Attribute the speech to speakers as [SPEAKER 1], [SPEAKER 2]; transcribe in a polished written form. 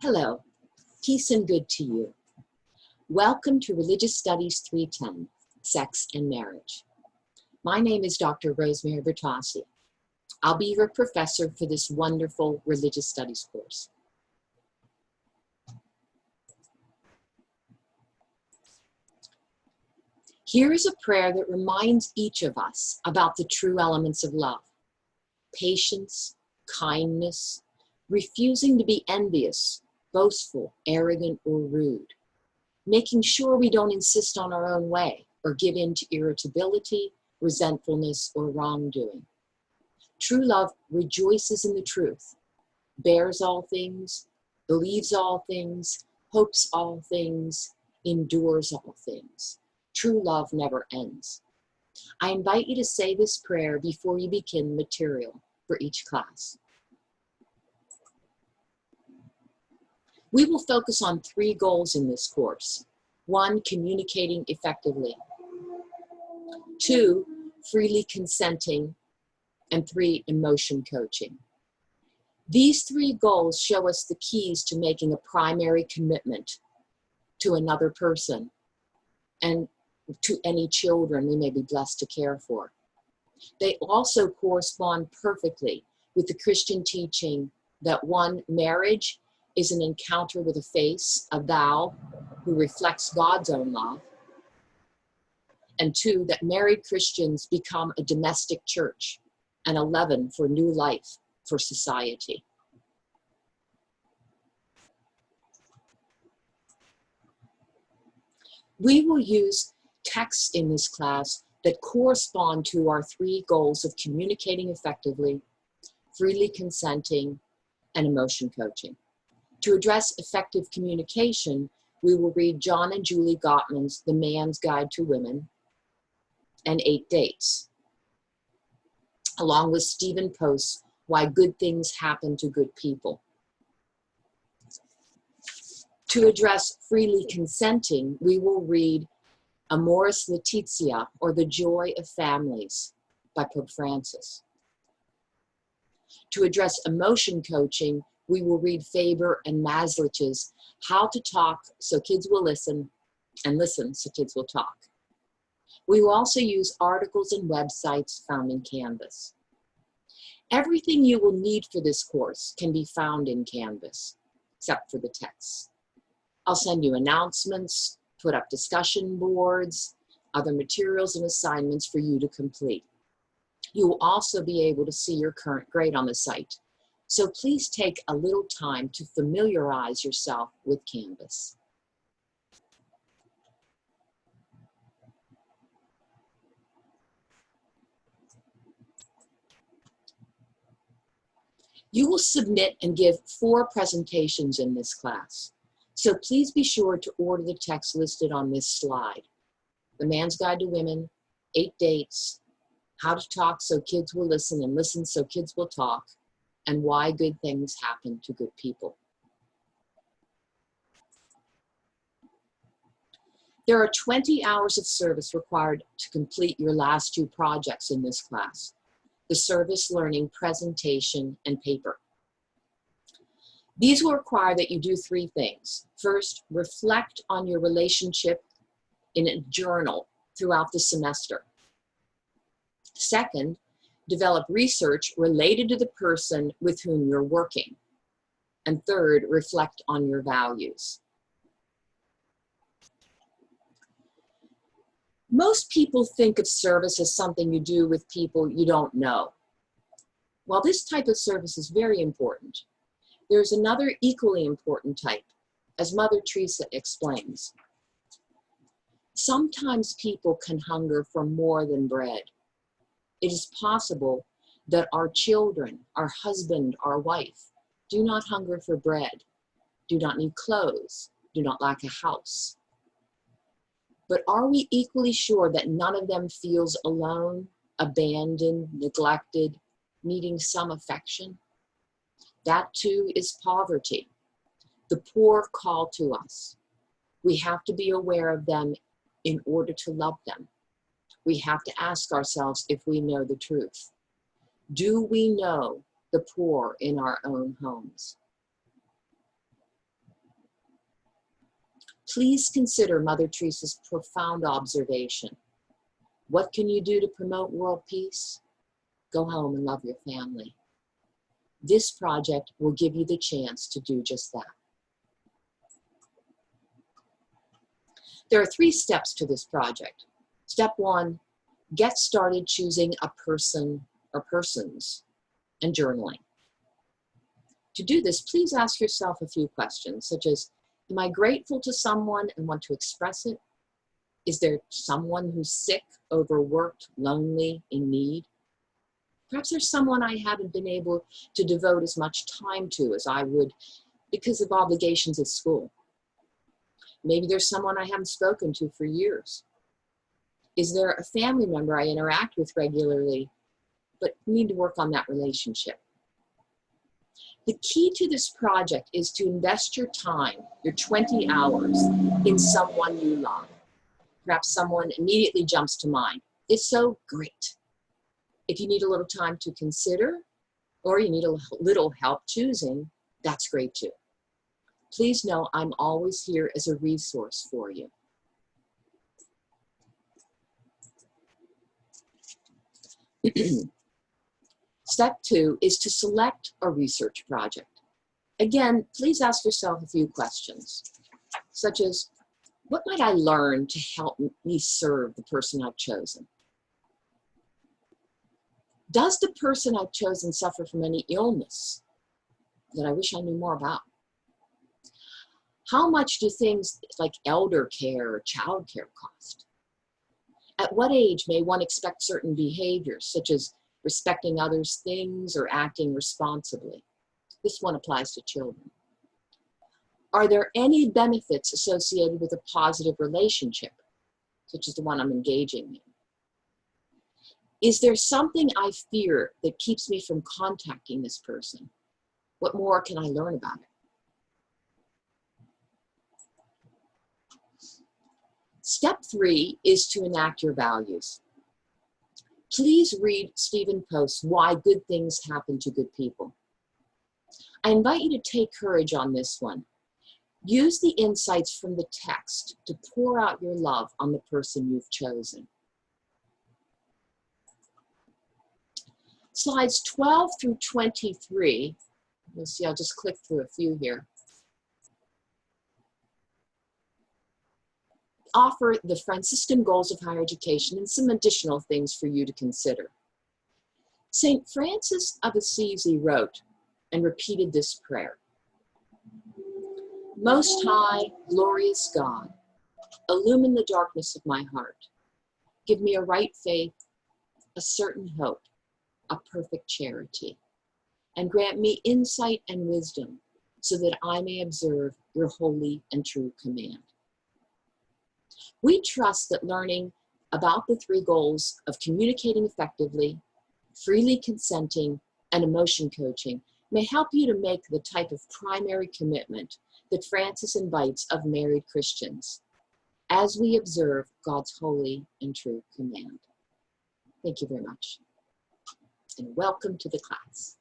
[SPEAKER 1] Hello, peace and good to you. Welcome to Religious Studies 310, Sex and Marriage. My name is Dr. Rosemary Bertossi. I'll be your professor for this wonderful religious studies course. Here is a prayer that reminds each of us about the true elements of love: patience, kindness, refusing to be envious, boastful, arrogant, or rude, making sure we don't insist on our own way or give in to irritability, resentfulness, or wrongdoing. True love rejoices in the truth, bears all things, believes all things, hopes all things, endures all things. True love never ends. I invite you to say this prayer before you begin material for each class. We will focus on 3 goals in this course. 1, communicating effectively. 2, freely consenting. And 3, emotion coaching. These 3 goals show us the keys to making a primary commitment to another person and to any children we may be blessed to care for. They also correspond perfectly with the Christian teaching that 1, marriage is an encounter with a face, a thou, who reflects God's own love. And 2, that married Christians become a domestic church, and a leaven for new life for society. We will use texts in this class that correspond to our 3 goals of communicating effectively, freely consenting, and emotion coaching. To address effective communication, we will read John and Julie Gottman's The Man's Guide to Women and 8 Dates, along with Stephen Post's Why Good Things Happen to Good People. To address freely consenting, we will read Amoris Laetitia, or The Joy of Families by Pope Francis. To address emotion coaching, we will read Faber and Maslich's How to Talk So Kids Will Listen, and Listen So Kids Will Talk. We will also use articles and websites found in Canvas. Everything you will need for this course can be found in Canvas, except for the texts. I'll send you announcements, put up discussion boards, other materials and assignments for you to complete. You will also be able to see your current grade on the site. So please take a little time to familiarize yourself with Canvas. You will submit and give 4 presentations in this class. So please be sure to order the text listed on this slide: The Man's Guide to Women, 8 Dates, How to Talk So Kids Will Listen and Listen So Kids Will Talk, and Why Good Things Happen to Good People. There are 20 hours of service required to complete your last 2 projects in this class: the service learning presentation and paper. These will require that you do 3 things. First, reflect on your relationship in a journal throughout the semester. Second, develop research related to the person with whom you're working. And third, reflect on your values. Most people think of service as something you do with people you don't know. While this type of service is very important, there's another equally important type, as Mother Teresa explains. Sometimes people can hunger for more than bread. It is possible that our children, our husband, our wife, do not hunger for bread, do not need clothes, do not lack a house. But are we equally sure that none of them feels alone, abandoned, neglected, needing some affection? That too is poverty. The poor call to us. We have to be aware of them in order to love them. We have to ask ourselves if we know the truth. Do we know the poor in our own homes? Please consider Mother Teresa's profound observation. What can you do to promote world peace? Go home and love your family. This project will give you the chance to do just that. There are 3 steps to this project. Step 1, get started choosing a person or persons and journaling. To do this, please ask yourself a few questions, such as, am I grateful to someone and want to express it? Is there someone who's sick, overworked, lonely, in need? Perhaps there's someone I haven't been able to devote as much time to as I would because of obligations at school. Maybe there's someone I haven't spoken to for years. Is there a family member I interact with regularly, but need to work on that relationship? The key to this project is to invest your time, your 20 hours, in someone you love. Perhaps someone immediately jumps to mind. If so, great. If you need a little time to consider, or you need a little help choosing, that's great too. Please know I'm always here as a resource for you. Step 2 is to select a research project. Again, please ask yourself a few questions, such as, what might I learn to help me serve the person I've chosen? Does the person I've chosen suffer from any illness that I wish I knew more about? How much do things like elder care or child care cost? At what age may one expect certain behaviors, such as respecting others' things or acting responsibly? This one applies to children. Are there any benefits associated with a positive relationship, such as the one I'm engaging in? Is there something I fear that keeps me from contacting this person? What more can I learn about it? Step 3 is to enact your values. Please read Stephen Post's Why Good Things Happen to Good People. I invite you to take courage on this one. Use the insights from the text to pour out your love on the person you've chosen. Slides 12 through 23, let's see, I'll just click through a few here, offer the Franciscan goals of higher education and some additional things for you to consider. St. Francis of Assisi wrote and repeated this prayer. Most high, glorious God, illumine the darkness of my heart. Give me a right faith, a certain hope, a perfect charity, and grant me insight and wisdom so that I may observe your holy and true command. We trust that learning about the 3 goals of communicating effectively, freely consenting, and emotion coaching may help you to make the type of primary commitment that Francis invites of married Christians as we observe God's holy and true command. Thank you very much, and welcome to the class.